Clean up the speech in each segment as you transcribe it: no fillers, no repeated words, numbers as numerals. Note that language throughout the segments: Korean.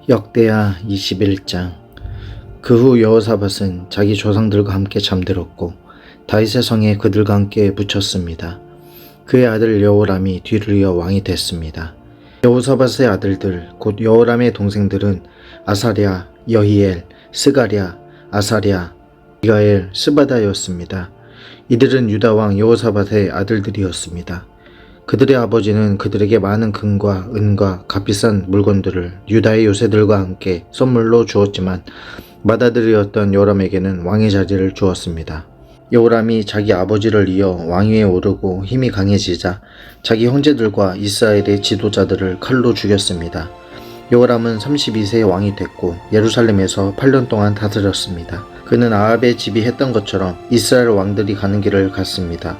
역대하 21장. 그 후 여호사밧은 자기 조상들과 함께 잠들었고 다윗의 성에 그들과 함께 묻혔습니다. 그의 아들 여호람이 뒤를 이어 왕이 됐습니다. 여호사밧의 아들들 곧 여호람의 동생들은 아사랴, 여히엘, 스가랴, 아사랴, 미가엘, 스바다였습니다. 이들은 유다 왕 여호사밧의 아들들이었습니다. 그들의 아버지는 그들에게 많은 금과 은과 값비싼 물건들을 유다의 요새들과 함께 선물로 주었지만 맏아들이었던 요람에게는 왕의 자리를 주었습니다. 요람이 자기 아버지를 이어 왕위에 오르고 힘이 강해지자 자기 형제들과 이스라엘의 지도자들을 칼로 죽였습니다. 요람은 32세의 왕이 됐고 예루살렘에서 8년 동안 다스렸습니다. 그는 아합의 집이 했던 것처럼 이스라엘 왕들이 가는 길을 갔습니다.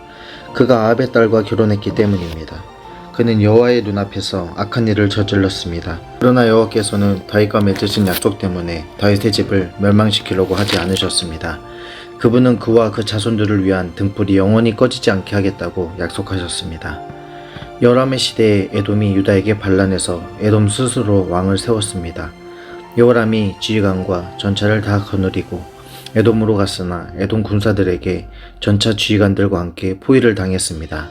그가 아합의 딸과 결혼했기 때문입니다. 그는 여호와의 눈앞에서 악한 일을 저질렀습니다. 그러나 여호와께서는 다윗과 맺으신 약속 때문에 다윗의 집을 멸망시키려고 하지 않으셨습니다. 그분은 그와 그 자손들을 위한 등불이 영원히 꺼지지 않게 하겠다고 약속하셨습니다. 여호람의 시대에 에돔이 유다에게 반란해서 에돔 스스로 왕을 세웠습니다. 여호람이 지휘관과 전차를 다 거느리고 에돔으로 갔으나 에돔 군사들에게 전차 지휘관들과 함께 포위를 당했습니다.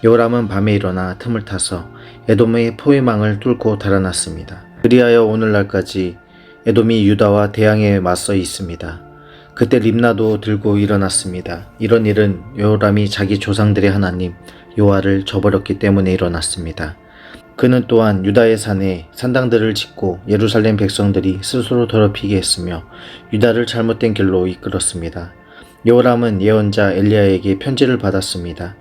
여호람은 밤에 일어나 틈을 타서 에돔의 포위망을 뚫고 달아났습니다. 그리하여 오늘날까지 에돔이 유다와 대항에 맞서 있습니다. 그때 림나도 들고 일어났습니다. 이런 일은 여호람이 자기 조상들의 하나님 여호와를 저버렸기 때문에 일어났습니다. 그는 또한 유다의 산에 산당들을 짓고 예루살렘 백성들이 스스로 더럽히게 했으며 유다를 잘못된 길로 이끌었습니다. 여호람은 예언자 엘리야에게 편지를 받았습니다.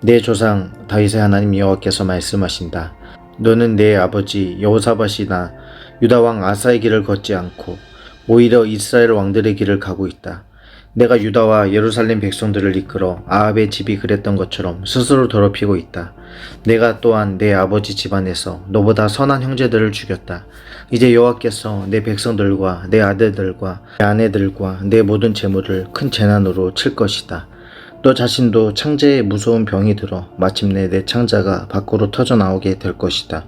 내 조상 다윗의 하나님 여호와께서 말씀하신다. 너는 내 아버지 여호사밧이나 유다 왕 아사의 길을 걷지 않고 오히려 이스라엘 왕들의 길을 가고 있다. 내가 유다와 예루살렘 백성들을 이끌어 아합의 집이 그랬던 것처럼 스스로 더럽히고 있다. 내가 또한 내 아버지 집안에서 너보다 선한 형제들을 죽였다. 이제 여호와께서 내 백성들과 내 아들들과 내 아내들과 내 모든 재물을 큰 재난으로 칠 것이다. 너 자신도 창자에 무서운 병이 들어 마침내 내 창자가 밖으로 터져 나오게 될 것이다.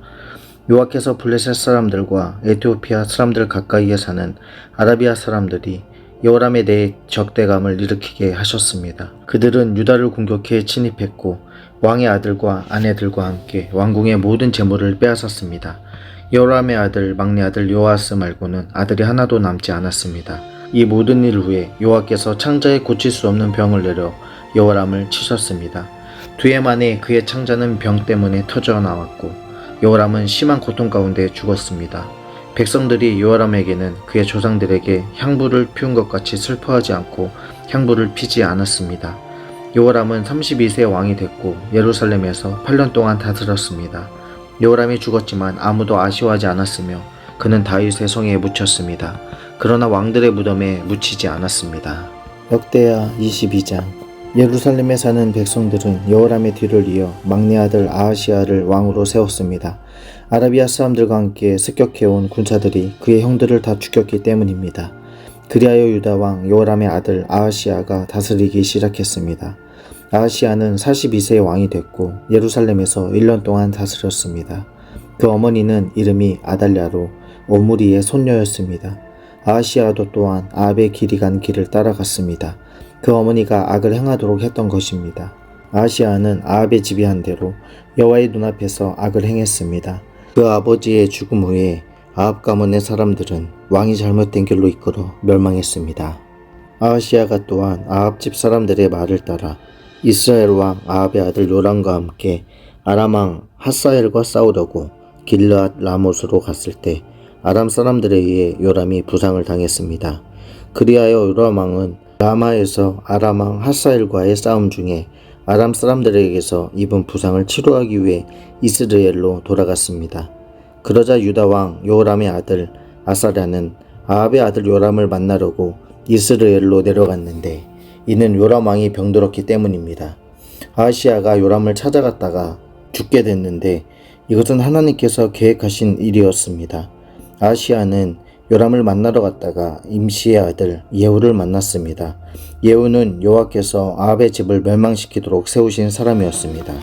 여호와께서 블레셋 사람들과 에티오피아 사람들 가까이에 사는 아라비아 사람들이 여호람에 대해 적대감을 일으키게 하셨습니다. 그들은 유다를 공격해 침입했고 왕의 아들과 아내들과 함께 왕궁의 모든 재물을 빼앗았습니다. 여호람의 아들 막내 아들 요아스 말고는 아들이 하나도 남지 않았습니다. 이 모든 일 후에 여호와께서 창자에 고칠 수 없는 병을 내려 여호람을 치셨습니다. 2해 만에 그의 창자는 병 때문에 터져 나왔고 여호람은 심한 고통 가운데 죽었습니다. 백성들이 여호람에게는 그의 조상들에게 향불을 피운 것 같이 슬퍼하지 않고 향불을 피지 않았습니다. 여호람은 32세 왕이 됐고 예루살렘에서 8년 동안 다스렸습니다. 여호람이 죽었지만 아무도 아쉬워하지 않았으며 그는 다윗의 성에 묻혔습니다. 그러나 왕들의 무덤에 묻히지 않았습니다. 역대하 22장. 예루살렘에 사는 백성들은 여호람의 뒤를 이어 막내 아들 아하시야를 왕으로 세웠습니다. 아라비아 사람들과 함께 습격해온 군사들이 그의 형들을 다 죽였기 때문입니다. 그리하여 유다 왕 여호람의 아들 아하시야가 다스리기 시작했습니다. 아하시야는 42세의 왕이 됐고 예루살렘에서 1년 동안 다스렸습니다. 그 어머니는 이름이 아달랴로 오므리의 손녀였습니다. 아하시야도 또한 아합의 길이 간 길을 따라갔습니다. 그 어머니가 악을 행하도록 했던 것입니다. 아하시야는 아합의 지휘한 대로 여호와의 눈앞에서 악을 행했습니다. 그 아버지의 죽음 후에 아합 가문의 사람들은 왕이 잘못된 길로 이끌어 멸망했습니다. 아하시야가 또한 아합 집 사람들의 말을 따라 이스라엘 왕 아합의 아들 요람과 함께 아람 왕 하사엘과 싸우려고 길르앗 라못으로 갔을 때 아람 사람들에 의해 요람이 부상을 당했습니다. 그리하여 요람 왕은 라마에서 아람 왕 하사엘과의 싸움 중에 아람 사람들에게서 입은 부상을 치료하기 위해 이스라엘로 돌아갔습니다. 그러자 유다 왕 여호람의 아들 아사랴는 아합의 아들 요람을 만나려고 이스라엘로 내려갔는데 이는 요람 왕이 병들었기 때문입니다. 아하시야가 요람을 찾아갔다가 죽게 됐는데 이것은 하나님께서 계획하신 일이었습니다. 아하시야는 요람을 만나러 갔다가 임시의 아들 예후를 만났습니다. 예후는 여호와께서 아합의 집을 멸망시키도록 세우신 사람이었습니다.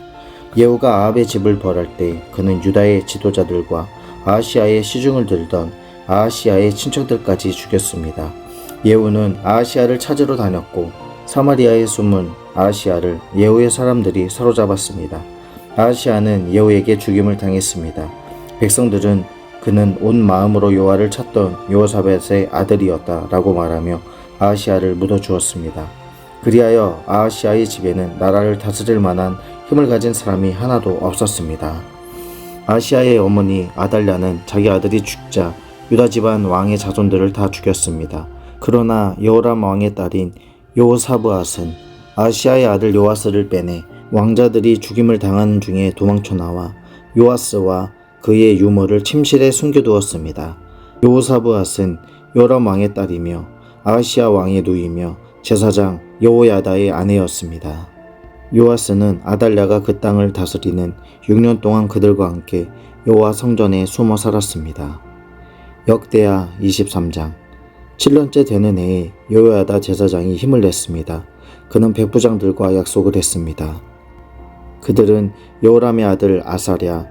예후가 아합의 집을 벌할 때 그는 유다의 지도자들과 아하시야의 시중을 들던 아하시아의 친척들까지 죽였습니다. 예후는 아하시아를 찾으러 다녔고 사마리아에 숨은 아하시아를 예후의 사람들이 사로잡았습니다. 아하시아는 예후에게 죽임을 당했습니다. 백성들은 그는 온 마음으로 여호와를 찾던 여호사밧의 아들이었다 라고 말하며 아하시아를 묻어주었습니다. 그리하여 아하시아의 집에는 나라를 다스릴 만한 힘을 가진 사람이 하나도 없었습니다. 아하시아의 어머니 아달랴는 자기 아들이 죽자 유다 집안 왕의 자손들을 다 죽였습니다. 그러나 여호람 왕의 딸인 여호사브앗은 아하시아의 아들 요아스를 빼내 왕자들이 죽임을 당하는 중에 도망쳐 나와 요아스와 그의 유모를 침실에 숨겨두었습니다. 여호사브앗은 요람 왕의 딸이며 아하시아 왕의 누이며 제사장 여호야다의 아내였습니다. 요아스는 아달랴가 그 땅을 다스리는 6년 동안 그들과 함께 여호와 성전에 숨어 살았습니다. 역대하 23장 7년째 되는 해에 여호야다 제사장이 힘을 냈습니다. 그는 백부장들과 약속을 했습니다. 그들은 여호람의 아들 아사랴,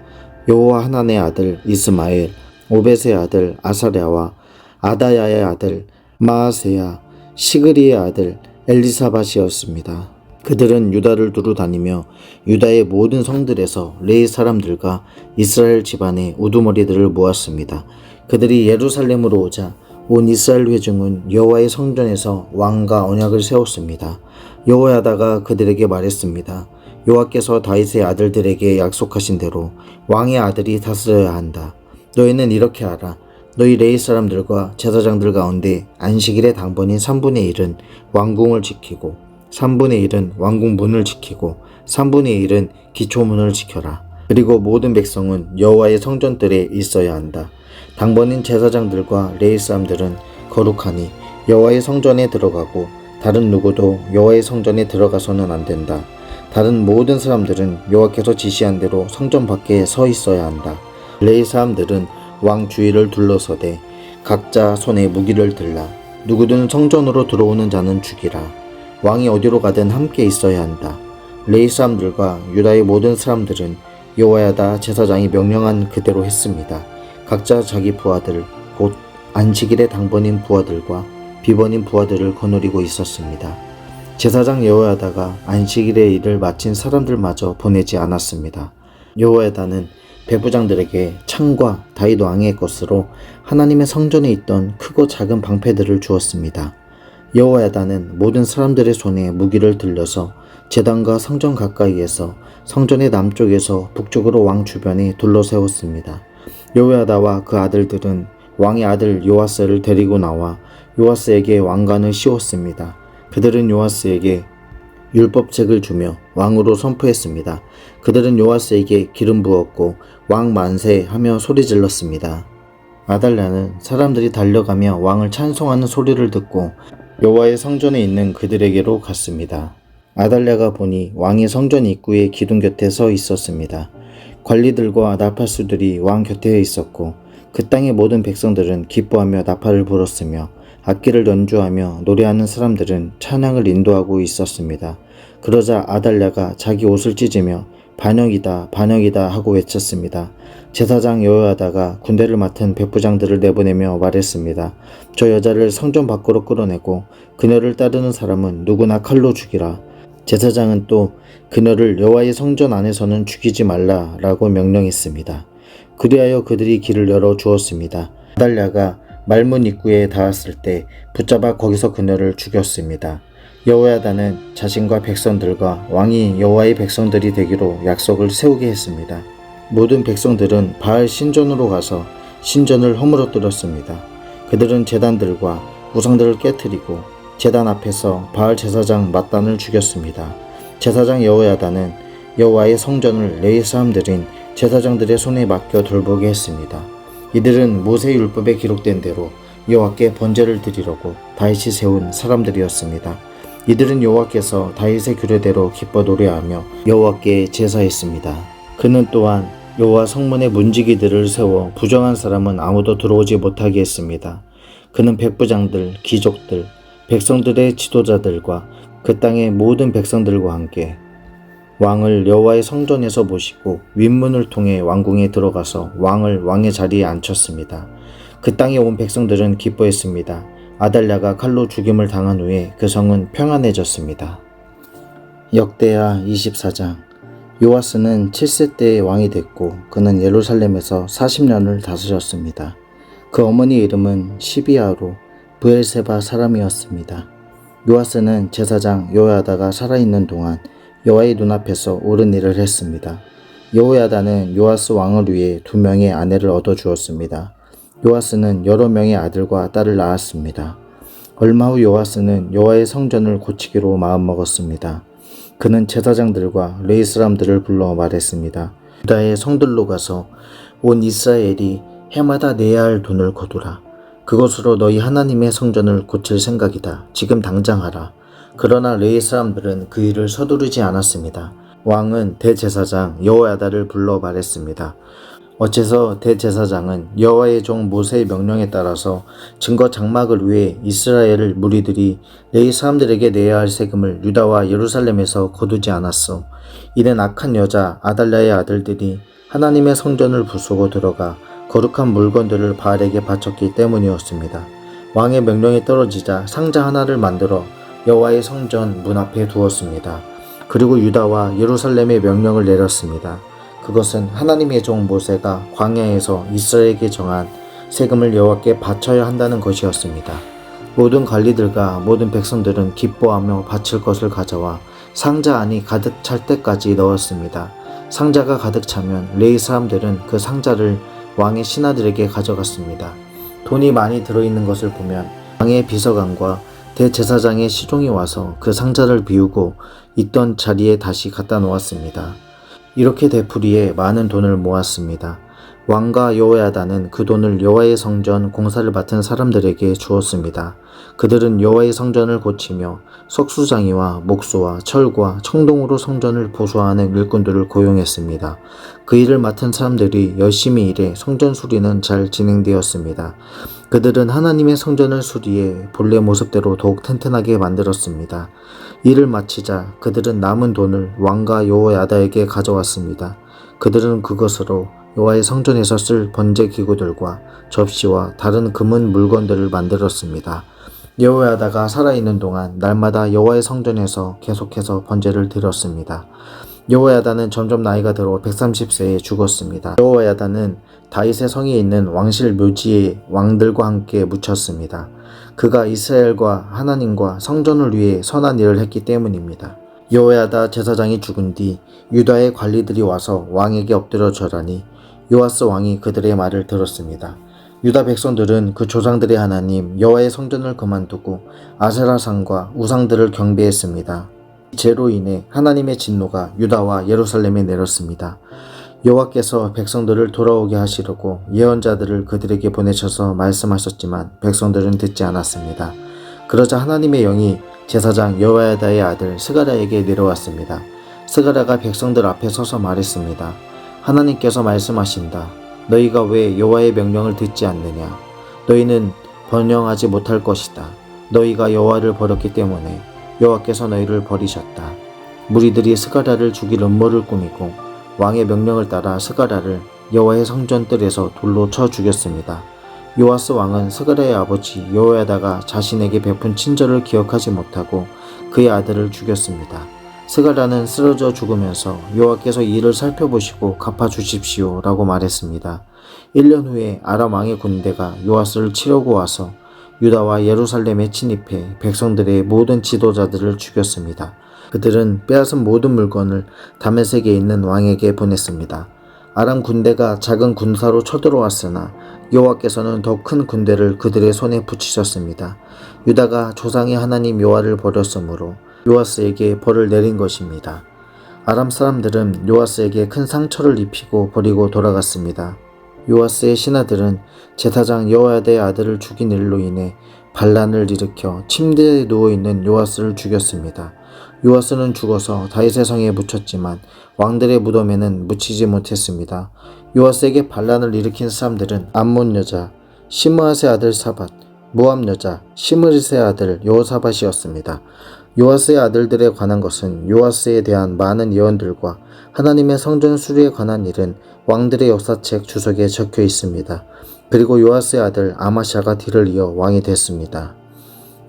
여호와 하난의 아들 이스마엘, 오벳의 아들 아사랴와 아다야의 아들 마아세야, 시그리의 아들 엘리사밧이었습니다. 그들은 유다를 두루 다니며 유다의 모든 성들에서 레위 사람들과 이스라엘 집안의 우두머리들을 모았습니다. 그들이 예루살렘으로 오자 온 이스라엘 회중은 여호와의 성전에서 왕과 언약을 세웠습니다. 여호야다가 그들에게 말했습니다. 여호와께서 다윗의 아들들에게 약속하신 대로 왕의 아들이 다스려야 한다. 너희는 이렇게 하라. 너희 레위 사람들과 제사장들 가운데 안식일의 당번인 3분의 1은 왕궁을 지키고 3분의 1은 왕궁 문을 지키고 3분의 1은 기초문을 지켜라. 그리고 모든 백성은 여호와의 성전들에 있어야 한다. 당번인 제사장들과 레위 사람들은 거룩하니 여호와의 성전에 들어가고 다른 누구도 여호와의 성전에 들어가서는 안 된다. 다른 모든 사람들은 여호와께서 지시한 대로 성전 밖에 서 있어야 한다. 레위 사람들은 왕 주위를 둘러서되 각자 손에 무기를 들라. 누구든 성전으로 들어오는 자는 죽이라. 왕이 어디로 가든 함께 있어야 한다. 레위 사람들과 유다의 모든 사람들은 여호야다 제사장이 명령한 그대로 했습니다. 각자 자기 부하들 곧 안식일의 당번인 부하들과 비번인 부하들을 거느리고 있었습니다. 제사장 여호야다가 안식일의 일을 마친 사람들마저 보내지 않았습니다. 여호야다는 백부장들에게 창과 다윗 왕의 것으로 하나님의 성전에 있던 크고 작은 방패들을 주었습니다. 여호야다는 모든 사람들의 손에 무기를 들려서 제단과 성전 가까이에서 성전의 남쪽에서 북쪽으로 왕 주변에 둘러세웠습니다. 여호야다와 그 아들들은 왕의 아들 요아스를 데리고 나와 요아스에게 왕관을 씌웠습니다. 그들은 요아스에게 율법책을 주며 왕으로 선포했습니다. 그들은 요아스에게 기름 부었고 왕 만세 하며 소리 질렀습니다. 아달랴는 사람들이 달려가며 왕을 찬송하는 소리를 듣고 여호와의 성전에 있는 그들에게로 갔습니다. 아달랴가 보니 왕이 성전 입구의 기둥 곁에 서 있었습니다. 관리들과 나팔수들이 왕 곁에 있었고 그 땅의 모든 백성들은 기뻐하며 나팔을 불었으며 악기를 연주하며 노래하는 사람들은 찬양을 인도하고 있었습니다. 그러자 아달랴가 자기 옷을 찢으며 반역이다 반역이다 하고 외쳤습니다. 제사장 여호야다가 군대를 맡은 백부장들을 내보내며 말했습니다. 저 여자를 성전 밖으로 끌어내고 그녀를 따르는 사람은 누구나 칼로 죽이라. 제사장은 또 그녀를 여호와의 성전 안에서는 죽이지 말라라고 명령했습니다. 그리하여 그들이 길을 열어 주었습니다. 아달랴가 말문 입구에 닿았을 때 붙잡아 거기서 그녀를 죽였습니다. 여호야다는 자신과 백성들과 왕이 여호와의 백성들이 되기로 약속을 세우게 했습니다. 모든 백성들은 바알 신전으로 가서 신전을 허물어뜨렸습니다. 그들은 제단들과 우상들을 깨뜨리고 제단 앞에서 바알 제사장 맏단을 죽였습니다. 제사장 여호야다는 여호와의 성전을 레위 사람들인 제사장들의 손에 맡겨 돌보게 했습니다. 이들은 모세 율법에 기록된 대로 여호와께 번제를 드리려고 다윗이 세운 사람들이었습니다. 이들은 여호와께서 다윗의 규례대로 기뻐 노래하며 여호와께 제사했습니다. 그는 또한 여호와 성문에 문지기들을 세워 부정한 사람은 아무도 들어오지 못하게 했습니다. 그는 백부장들, 귀족들, 백성들의 지도자들과 그 땅의 모든 백성들과 함께 왕을 여호와의 성전에서 모시고 윗문을 통해 왕궁에 들어가서 왕을 왕의 자리에 앉혔습니다. 그 땅에 온 백성들은 기뻐했습니다. 아달랴가 칼로 죽임을 당한 후에 그 성은 평안해졌습니다. 역대하 24장. 요아스는 7세 때에 왕이 됐고 그는 예루살렘에서 40년을 다스렸습니다. 그 어머니 이름은 시비아로 브엘세바 사람이었습니다. 요아스는 제사장 여호야다가 살아있는 동안 여호와의 눈앞에서 옳은 일을 했습니다. 여호야다는 요아스 왕을 위해 2명의 아내를 얻어주었습니다. 요아스는 여러 명의 아들과 딸을 낳았습니다. 얼마 후 요아스는 여호와의 성전을 고치기로 마음먹었습니다. 그는 제사장들과 레위 사람들을 불러 말했습니다. 유다의 성들로 가서 온 이스라엘이 해마다 내야 할 돈을 거두라. 그것으로 너희 하나님의 성전을 고칠 생각이다. 지금 당장 하라. 그러나 레위 사람들은 그 일을 서두르지 않았습니다. 왕은 대제사장 여호야다를 불러 말했습니다. 어째서 대제사장은 여호와의 종 모세의 명령에 따라서 증거 장막을 위해 이스라엘 무리들이 레위 사람들에게 내야 할 세금을 유다와 예루살렘에서 거두지 않았소. 이는 악한 여자 아달랴의 아들들이 하나님의 성전을 부수고 들어가 거룩한 물건들을 바알에게 바쳤기 때문이었습니다. 왕의 명령이 떨어지자 상자 하나를 만들어 여호와의 성전 문 앞에 두었습니다. 그리고 유다와 예루살렘의 명령을 내렸습니다. 그것은 하나님의 종 모세가 광야에서 이스라엘에게 정한 세금을 여호와께 바쳐야 한다는 것이었습니다. 모든 관리들과 모든 백성들은 기뻐하며 바칠 것을 가져와 상자 안이 가득 찰 때까지 넣었습니다. 상자가 가득 차면 레위 사람들은 그 상자를 왕의 신하들에게 가져갔습니다. 돈이 많이 들어있는 것을 보면 왕의 비서관과 대제사장의 시종이 와서 그 상자를 비우고 있던 자리에 다시 갖다 놓았습니다. 이렇게 되풀이해 많은 돈을 모았습니다. 왕과 여호야다는 그 돈을 여호와의 성전 공사를 맡은 사람들에게 주었습니다. 그들은 여호와의 성전을 고치며 석수장이와 목수와 철과 청동으로 성전을 보수하는 일꾼들을 고용했습니다. 그 일을 맡은 사람들이 열심히 일해 성전 수리는 잘 진행되었습니다. 그들은 하나님의 성전을 수리해 본래 모습대로 더욱 튼튼하게 만들었습니다. 일을 마치자 그들은 남은 돈을 왕과 여호야다에게 가져왔습니다. 그들은 그것으로 여호와의 성전에서 쓸 번제 기구들과 접시와 다른 금은 물건들을 만들었습니다. 여호야다가 살아있는 동안 날마다 여호와의 성전에서 계속해서 번제를 드렸습니다. 여호야다는 점점 나이가 들어 130세에 죽었습니다. 여호야다는 다윗의 성에 있는 왕실 묘지에 왕들과 함께 묻혔습니다. 그가 이스라엘과 하나님과 성전을 위해 선한 일을 했기 때문입니다. 여호야다 제사장이 죽은 뒤 유다의 관리들이 와서 왕에게 엎드려 절하니 요아스 왕이 그들의 말을 들었습니다. 유다 백성들은 그 조상들의 하나님 여호와의 성전을 그만두고 아세라상과 우상들을 경배했습니다. 이 죄로 인해 하나님의 진노가 유다와 예루살렘에 내렸습니다. 여호와께서 백성들을 돌아오게 하시려고 예언자들을 그들에게 보내셔서 말씀하셨지만 백성들은 듣지 않았습니다. 그러자 하나님의 영이 제사장 여호야다의 아들 스가랴에게 내려왔습니다. 스가랴가 백성들 앞에 서서 말했습니다. 하나님께서 말씀하신다. 너희가 왜 여호와의 명령을 듣지 않느냐? 너희는 번영하지 못할 것이다. 너희가 여호와를 버렸기 때문에 여호와께서 너희를 버리셨다. 무리들이 스가랴를 죽일 음모를 꾸미고 왕의 명령을 따라 스가랴를 여호와의 성전 뜰에서 돌로 쳐 죽였습니다. 요아스 왕은 스가랴의 아버지 여호야다가 자신에게 베푼 친절을 기억하지 못하고 그의 아들을 죽였습니다. 스가랴는 쓰러져 죽으면서 여호와께서 이 일을 살펴보시고 갚아주십시오 라고 말했습니다. 1년 후에 아람 왕의 군대가 요아스를 치려고 와서 유다와 예루살렘에 침입해 백성들의 모든 지도자들을 죽였습니다. 그들은 빼앗은 모든 물건을 다메섹에 있는 왕에게 보냈습니다. 아람 군대가 작은 군사로 쳐들어왔으나 여호와께서는 더 큰 군대를 그들의 손에 붙이셨습니다. 유다가 조상의 하나님 여호와를 버렸으므로 요아스에게 벌을 내린 것입니다. 아람 사람들은 요아스에게 큰 상처를 입히고 버리고 돌아갔습니다. 요아스의 신하들은 제사장 여호야다의 아들을 죽인 일로 인해 반란을 일으켜 침대에 누워있는 요아스를 죽였습니다. 요아스는 죽어서 다윗의 성에 묻혔지만 왕들의 무덤에는 묻히지 못했습니다. 요아스에게 반란을 일으킨 사람들은 암몬 여자 시므아스의 아들 사밧, 모압 여자 시므릿의 아들 여호사밧이었습니다. 요아스의 아들들에 관한 것은 요아스에 대한 많은 예언들과 하나님의 성전 수리에 관한 일은 왕들의 역사책 주석에 적혀 있습니다. 그리고 요아스의 아들 아마샤가 뒤를 이어 왕이 됐습니다.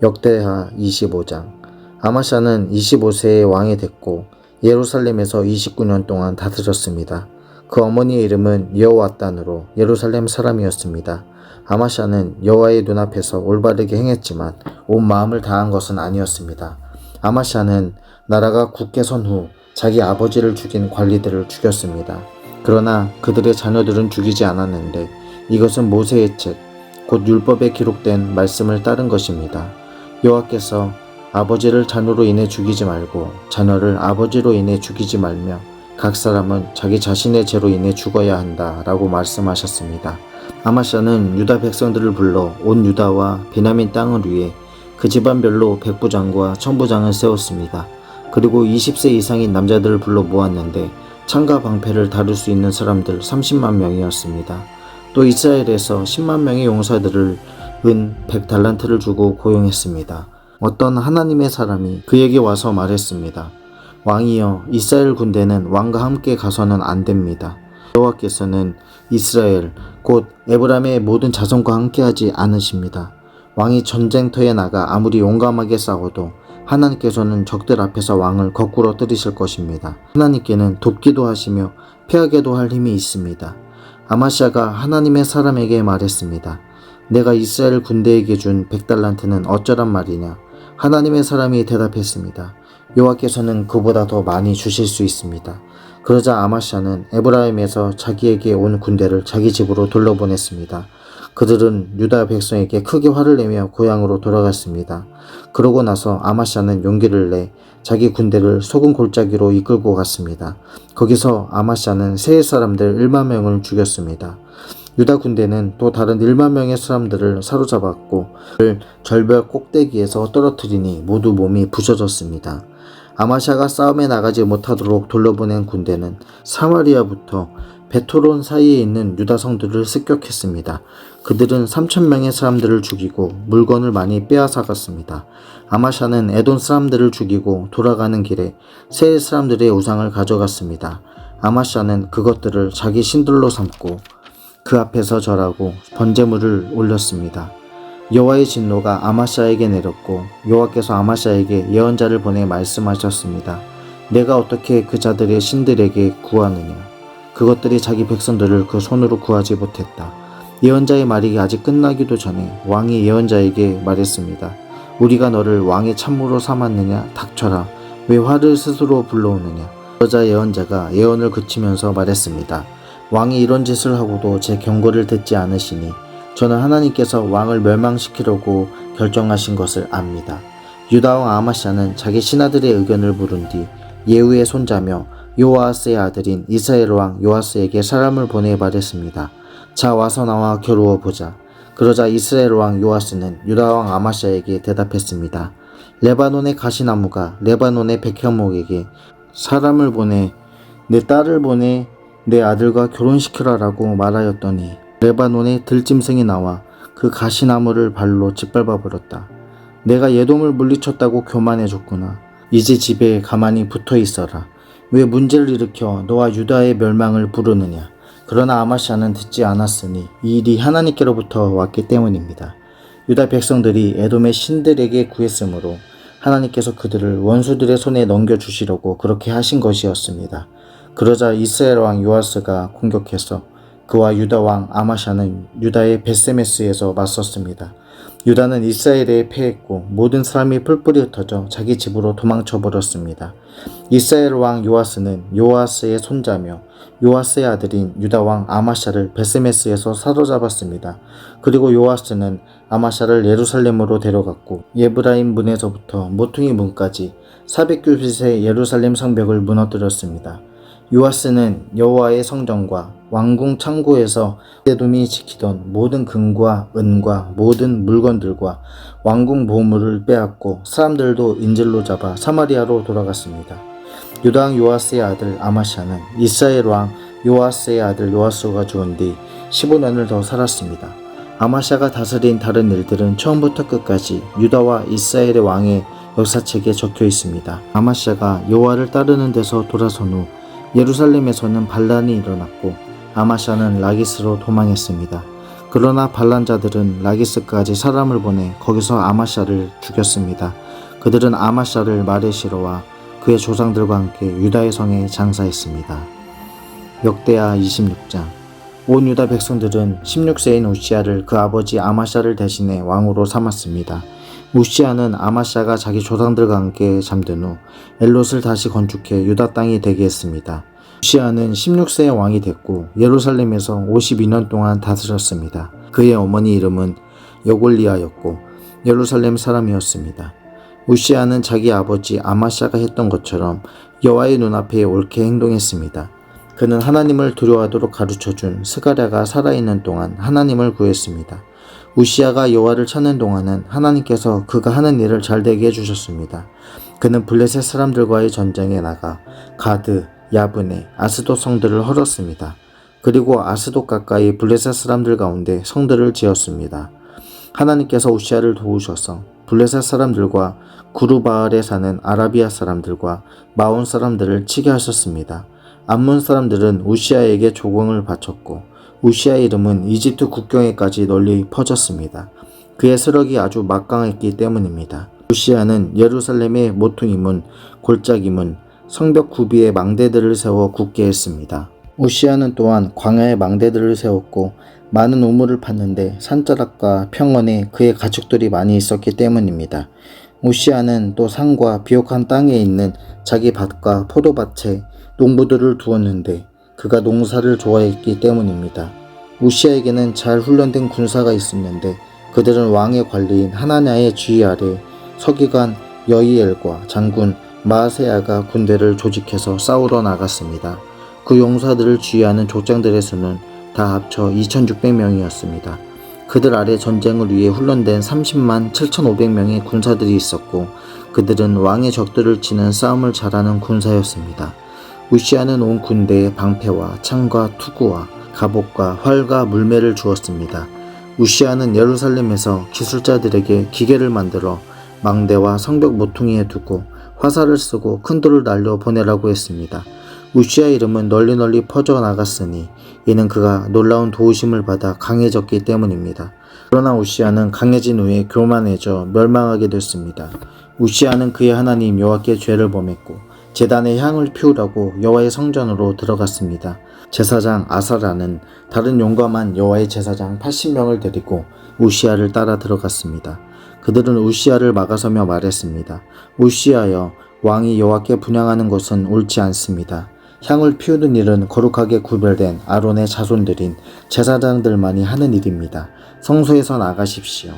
역대하 25장. 아마샤는 25세에 왕이 됐고 예루살렘에서 29년 동안 다스렸습니다. 그 어머니의 이름은 여호와단으로 예루살렘 사람이었습니다. 아마샤는 여호와의 눈앞에서 올바르게 행했지만 온 마음을 다한 것은 아니었습니다. 아마샤는 나라가 굳게 선 후 자기 아버지를 죽인 관리들을 죽였습니다. 그러나 그들의 자녀들은 죽이지 않았는데 이것은 모세의 책, 곧 율법에 기록된 말씀을 따른 것입니다. 여호와께서 아버지를 자녀로 인해 죽이지 말고 자녀를 아버지로 인해 죽이지 말며 각 사람은 자기 자신의 죄로 인해 죽어야 한다 라고 말씀하셨습니다. 아마샤는 유다 백성들을 불러 온 유다와 베냐민 땅을 위해 그 집안별로 백부장과 천부장을 세웠습니다. 그리고 20세 이상인 남자들을 불러 모았는데 창과 방패를 다룰 수 있는 사람들 30만 명이었습니다. 또 이스라엘에서 10만 명의 용사들을 은 100달란트를 주고 고용했습니다. 어떤 하나님의 사람이 그에게 와서 말했습니다. 왕이여, 이스라엘 군대는 왕과 함께 가서는 안 됩니다. 여호와께서는 이스라엘 곧 에브라임의 모든 자손과 함께하지 않으십니다. 왕이 전쟁터에 나가 아무리 용감하게 싸워도 하나님께서는 적들 앞에서 왕을 거꾸로 때리실 것입니다. 하나님께는 돕기도 하시며 패하게도 할 힘이 있습니다. 아마샤가 하나님의 사람에게 말했습니다. 내가 이스라엘 군대에게 준 100달란트는 어쩌란 말이냐? 하나님의 사람이 대답했습니다. 여호와께서는 그보다 더 많이 주실 수 있습니다. 그러자 아마샤는 에브라임에서 자기에게 온 군대를 자기 집으로 돌려보냈습니다. 그들은 유다 백성에게 크게 화를 내며 고향으로 돌아갔습니다. 그러고 나서 아마샤는 용기를 내 자기 군대를 소금 골짜기로 이끌고 갔습니다. 거기서 아마샤는 세 사람들 1만 명을 죽였습니다. 유다 군대는 또 다른 1만 명의 사람들을 사로잡았고 그를 절벽 꼭대기에서 떨어뜨리니 모두 몸이 부서졌습니다. 아마샤가 싸움에 나가지 못하도록 돌려보낸 군대는 사마리아부터 베토론 사이에 있는 유다 성들을 습격했습니다. 그들은 3,000명의 사람들을 죽이고 물건을 많이 빼앗아갔습니다. 아마샤는 에돔 사람들을 죽이고 돌아가는 길에 세일 사람들의 우상을 가져갔습니다. 아마샤는 그것들을 자기 신들로 삼고 그 앞에서 절하고 번제물을 올렸습니다. 여호와의 진노가 아마샤에게 내렸고 여호와께서 아마샤에게 예언자를 보내 말씀하셨습니다. 내가 어떻게 그 자들의 신들에게 구하느냐? 그것들이 자기 백성들을 그 손으로 구하지 못했다. 예언자의 말이 아직 끝나기도 전에 왕이 예언자에게 말했습니다. 우리가 너를 왕의 참모로 삼았느냐? 닥쳐라. 왜 화를 스스로 불러오느냐? 그러자 예언자가 예언을 그치면서 말했습니다. 왕이 이런 짓을 하고도 제 경고를 듣지 않으시니 저는 하나님께서 왕을 멸망시키려고 결정하신 것을 압니다. 유다왕 아마샤는 자기 신하들의 의견을 물은 뒤 예후의 손자며 요아스의 아들인 이스라엘 왕 요아스에게 사람을 보내 말했습니다. 자, 와서 나와 겨루어 보자. 그러자 이스라엘 왕 요아스는 유다왕 아마샤에게 대답했습니다. 레바논의 가시나무가 레바논의 백향목에게 사람을 보내 내 딸을 보내 내 아들과 결혼시키라라고 말하였더니 레바논의 들짐승이 나와 그 가시나무를 발로 짓밟아 버렸다. 내가 예돔을 물리쳤다고 교만해졌구나. 이제 집에 가만히 붙어 있어라. 왜 문제를 일으켜 너와 유다의 멸망을 부르느냐. 그러나 아마샤는 듣지 않았으니 이 일이 하나님께로부터 왔기 때문입니다. 유다 백성들이 에돔의 신들에게 구했으므로 하나님께서 그들을 원수들의 손에 넘겨주시려고 그렇게 하신 것이었습니다. 그러자 이스라엘 왕 요아스가 공격해서 그와 유다 왕 아마샤는 유다의 벳세메스에서 맞섰습니다. 유다는 이스라엘에 패했고 모든 사람이 뿔뿔이 흩어져 자기 집으로 도망쳐 버렸습니다. 이스라엘 왕 요아스는 요아스의 손자며 요아스의 아들인 유다 왕 아마샤를 벳세메스에서 사로잡았습니다. 그리고 요아스는 아마샤를 예루살렘으로 데려갔고 예브라임 문에서부터 모퉁이 문까지 400규빗의 예루살렘 성벽을 무너뜨렸습니다. 요아스는 여호와의 성전과 왕궁 창고에서 에돔이 지키던 모든 금과 은과 모든 물건들과 왕궁 보물을 빼앗고 사람들도 인질로 잡아 사마리아로 돌아갔습니다. 유다왕 요아스의 아들 아마샤는 이스라엘 왕 요아스의 아들 요아스가 죽은 뒤 15년을 더 살았습니다. 아마샤가 다스린 다른 일들은 처음부터 끝까지 유다와 이스라엘의 왕의 역사책에 적혀 있습니다. 아마샤가 여호와를 따르는 데서 돌아선 후 예루살렘에서는 반란이 일어났고 아마샤는 라기스로 도망했습니다. 그러나 반란자들은 라기스까지 사람을 보내 거기서 아마샤를 죽였습니다. 그들은 아마샤를 마레시로와 그의 조상들과 함께 유다의 성에 장사했습니다. 역대하 26장. 온 유다 백성들은 16세인 우시아를 그 아버지 아마샤를 대신해 왕으로 삼았습니다. 우시아는 아마샤가 자기 조상들과 함께 잠든 후 엘롯을 다시 건축해 유다 땅이 되게 했습니다. 우시아는 16세의 왕이 됐고 예루살렘에서 52년 동안 다스렸습니다. 그의 어머니 이름은 여골리아였고 예루살렘 사람이었습니다. 우시아는 자기 아버지 아마샤가 했던 것처럼 여호와의 눈앞에 옳게 행동했습니다. 그는 하나님을 두려워하도록 가르쳐준 스가랴가 살아있는 동안 하나님을 구했습니다. 우시아가 여호와를 찾는 동안은 하나님께서 그가 하는 일을 잘되게 해주셨습니다. 그는 블레셋 사람들과의 전쟁에 나가 가드, 야브네, 아스돗 성들을 헐었습니다. 그리고 아스돗 가까이 블레셋 사람들 가운데 성들을 지었습니다. 하나님께서 우시아를 도우셔서 블레셋 사람들과 구르바알에 사는 아라비아 사람들과 마온 사람들을 치게 하셨습니다. 암몬 사람들은 우시아에게 조공을 바쳤고 우시아의 이름은 이집트 국경에까지 널리 퍼졌습니다. 그의 세력이 아주 막강했기 때문입니다. 우시아는 예루살렘의 모퉁이문, 골짜기문, 성벽 구비에 망대들을 세워 굳게 했습니다. 우시아는 또한 광야에 망대들을 세웠고 많은 우물을 팠는데 산자락과 평원에 그의 가축들이 많이 있었기 때문입니다. 우시아는 또 산과 비옥한 땅에 있는 자기 밭과 포도밭에 농부들을 두었는데 그가 농사를 좋아했기 때문입니다. 우시아에게는 잘 훈련된 군사가 있었는데 그들은 왕의 관리인 하나냐의 지휘 아래 서기관 여이엘과 장군 마아세야가 군대를 조직해서 싸우러 나갔습니다. 그 용사들을 지휘하는 족장들의 수는 다 합쳐 2600명이었습니다. 그들 아래 전쟁을 위해 훈련된 30만 7500명의 군사들이 있었고 그들은 왕의 적들을 치는 싸움을 잘하는 군사였습니다. 우시아는 온 군대에 방패와 창과 투구와 갑옷과 활과 물매를 주었습니다. 우시아는 예루살렘에서 기술자들에게 기계를 만들어 망대와 성벽 모퉁이에 두고 화살을 쓰고 큰 돌을 날려 보내라고 했습니다. 우시아의 이름은 널리 퍼져나갔으니 이는 그가 놀라운 도우심을 받아 강해졌기 때문입니다. 그러나 우시아는 강해진 후에 교만해져 멸망하게 됐습니다. 우시아는 그의 하나님 여호와께 죄를 범했고 제단에 향을 피우라고 여호와의 성전으로 들어갔습니다. 제사장 아사라는 다른 용감한 여호와의 제사장 80명을 데리고 우시아를 따라 들어갔습니다. 그들은 우시아를 막아서며 말했습니다. 우시아여, 왕이 여호와께 분향하는 것은 옳지 않습니다. 향을 피우는 일은 거룩하게 구별된 아론의 자손들인 제사장들만이 하는 일입니다. 성소에서 나가십시오.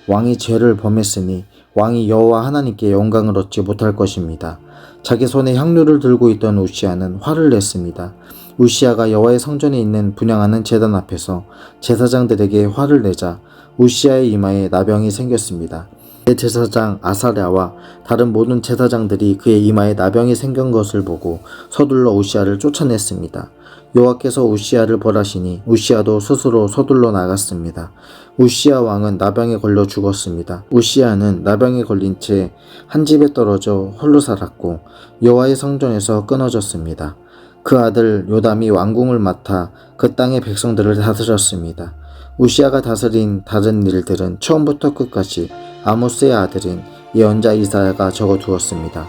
왕이 죄를 범했으니 왕이 여호와 하나님께 영광을 얻지 못할 것입니다. 자기 손에 향료를 들고 있던 우시아는 화를 냈습니다. 우시아가 여호와의 성전에 있는 분향하는 제단 앞에서 제사장들에게 화를 내자 우시아의 이마에 나병이 생겼습니다. 제사장 아사랴와 다른 모든 제사장들이 그의 이마에 나병이 생긴 것을 보고 서둘러 우시아를 쫓아냈습니다. 여호와께서 우시아를 벌하시니 우시아도 스스로 서둘러 나갔습니다. 우시아 왕은 나병에 걸려 죽었습니다. 우시아는 나병에 걸린 채 한 집에 떨어져 홀로 살았고 여호와의 성전에서 끊어졌습니다. 그 아들 요담이 왕궁을 맡아 그 땅의 백성들을 다스렸습니다. 우시아가 다스린 다른 일들은 처음부터 끝까지 아모스의 아들인 예언자 이사야가 적어두었습니다.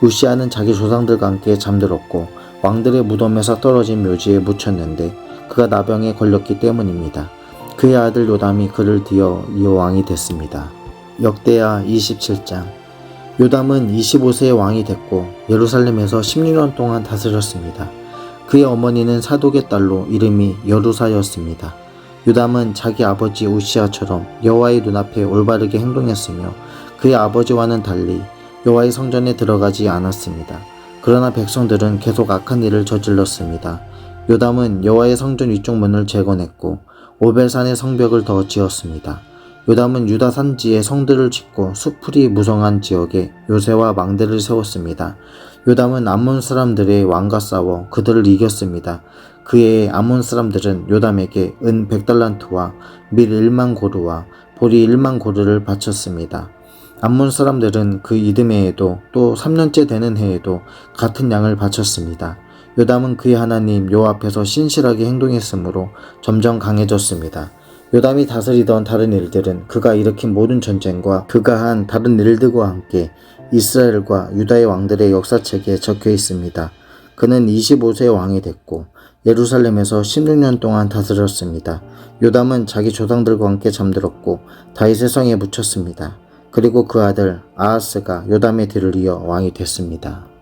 우시아는 자기 조상들과 함께 잠들었고 왕들의 무덤에서 떨어진 묘지에 묻혔는데 그가 나병에 걸렸기 때문입니다. 그의 아들 요담이 그를 뒤어 이어 왕이 됐습니다. 역대하 27장. 요담은 25세의 왕이 됐고 예루살렘에서 16년 동안 다스렸습니다. 그의 어머니는 사독의 딸로 이름이 여루사였습니다. 요담은 자기 아버지 우시아처럼 여호와의 눈앞에 올바르게 행동했으며 그의 아버지와는 달리 여호와의 성전에 들어가지 않았습니다. 그러나 백성들은 계속 악한 일을 저질렀습니다. 요담은 여호와의 성전 위쪽 문을 재건했고 오벨산의 성벽을 더 지었습니다. 요담은 유다 산지에 성들을 짓고 수풀이 무성한 지역에 요새와 망대를 세웠습니다. 요담은 암몬 사람들의 왕과 싸워 그들을 이겼습니다. 그의 암몬 사람들은 요담에게 은 100달란트와 밀 1만 고르와 보리 1만 고르를 바쳤습니다. 암몬 사람들은 그 이듬해에도 또 3년째 되는 해에도 같은 양을 바쳤습니다. 요담은 그의 하나님 여호와 앞에서 신실하게 행동했으므로 점점 강해졌습니다. 요담이 다스리던 다른 일들은 그가 일으킨 모든 전쟁과 그가 한 다른 일들과 함께 이스라엘과 유다의 왕들의 역사책에 적혀 있습니다. 그는 25세 왕이 됐고 예루살렘에서 16년 동안 다스렸습니다. 요담은 자기 조상들과 함께 잠들었고 다윗의 성에 묻혔습니다. 그리고 그 아들 아하스가 요담의 뒤를 이어 왕이 됐습니다.